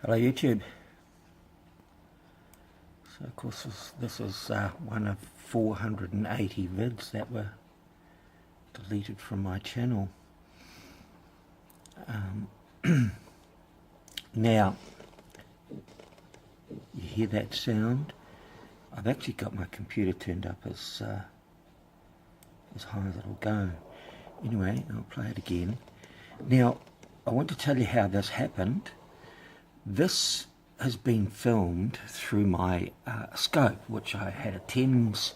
Hello YouTube. So of course this is one of 480 vids that were deleted from my channel. Now you hear that sound? I've actually got my computer turned up as high as it'll go. Anyway, I'll play it again. Now I want to tell you how this happened. This has been filmed through my scope, which I had a Thames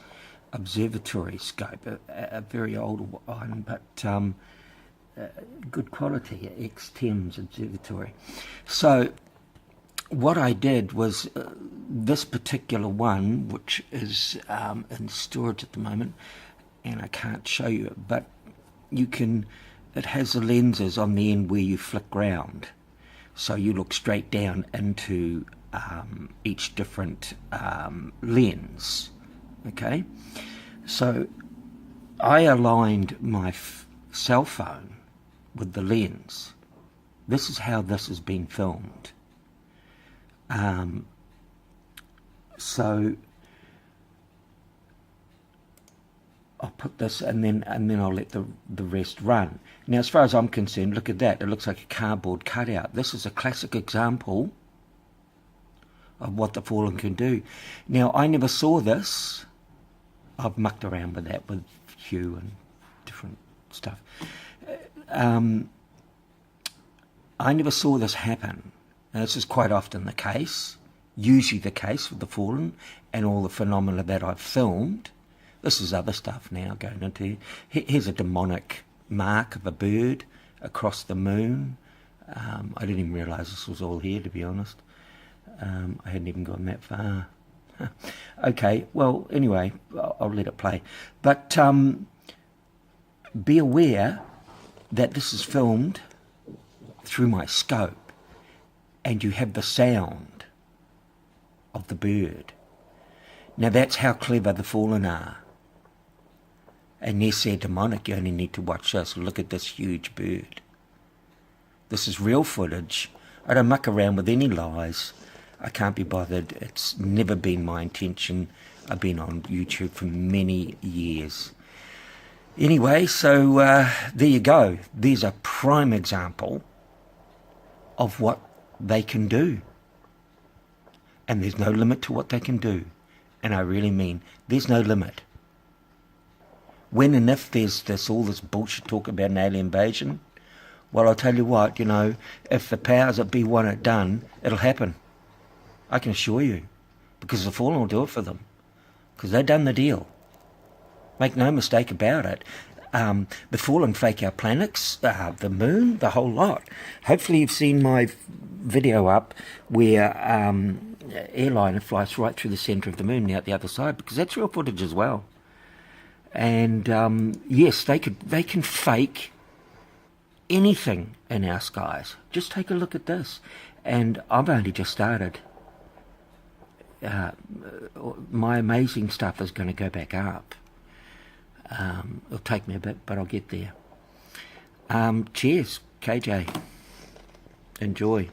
Observatory scope, a very old one, but good quality, ex-Thames Observatory. So what I did was this particular one, which is in storage at the moment, and I can't show you it, but you can, it has the lenses on the end where you flick round. So you look straight down into each different lens, okay? So I aligned my cell phone with the lens. This is how this has been filmed. So I'll put this and then I'll let the rest run. Now as far as I'm concerned, look at that, it looks like a cardboard cutout. This is a classic example of what the Fallen can do. Now I never saw this. I've mucked around with that with hue and different stuff. I never saw this happen. Now this is quite often the case, usually the case with the Fallen and all the phenomena that I've filmed. This is other stuff now going into. Here's a demonic mark of a bird across the moon. I didn't even realise this was all here, to be honest. I hadn't even gone that far. Okay, well, anyway, I'll let it play. But be aware that this is filmed through my scope, and you have the sound of the bird. Now that's how clever the Fallen are. And yes, they're demonic, you only need to watch this. Look at this huge bird. This is real footage. I don't muck around with any lies. I can't be bothered. It's never been my intention. I've been on YouTube for many years. Anyway, so there you go. There's a prime example of what they can do. And there's no limit to what they can do. And I really mean, there's no limit. When and if there's all this bullshit talk about an alien invasion, well, I'll tell you what, you know, if the powers that be want it done, it'll happen. I can assure you. Because the Fallen will do it for them. Because they've done the deal. Make no mistake about it. The Fallen fake our planets, the moon, the whole lot. Hopefully you've seen my video up where airliner flies right through the centre of the moon and out the other side, because that's real footage as well. And yes, they can fake anything in our skies. Just take a look at this. And I've only just started. My amazing stuff is going to go back up. It'll take me a bit, but I'll get there. Cheers, KJ. Enjoy.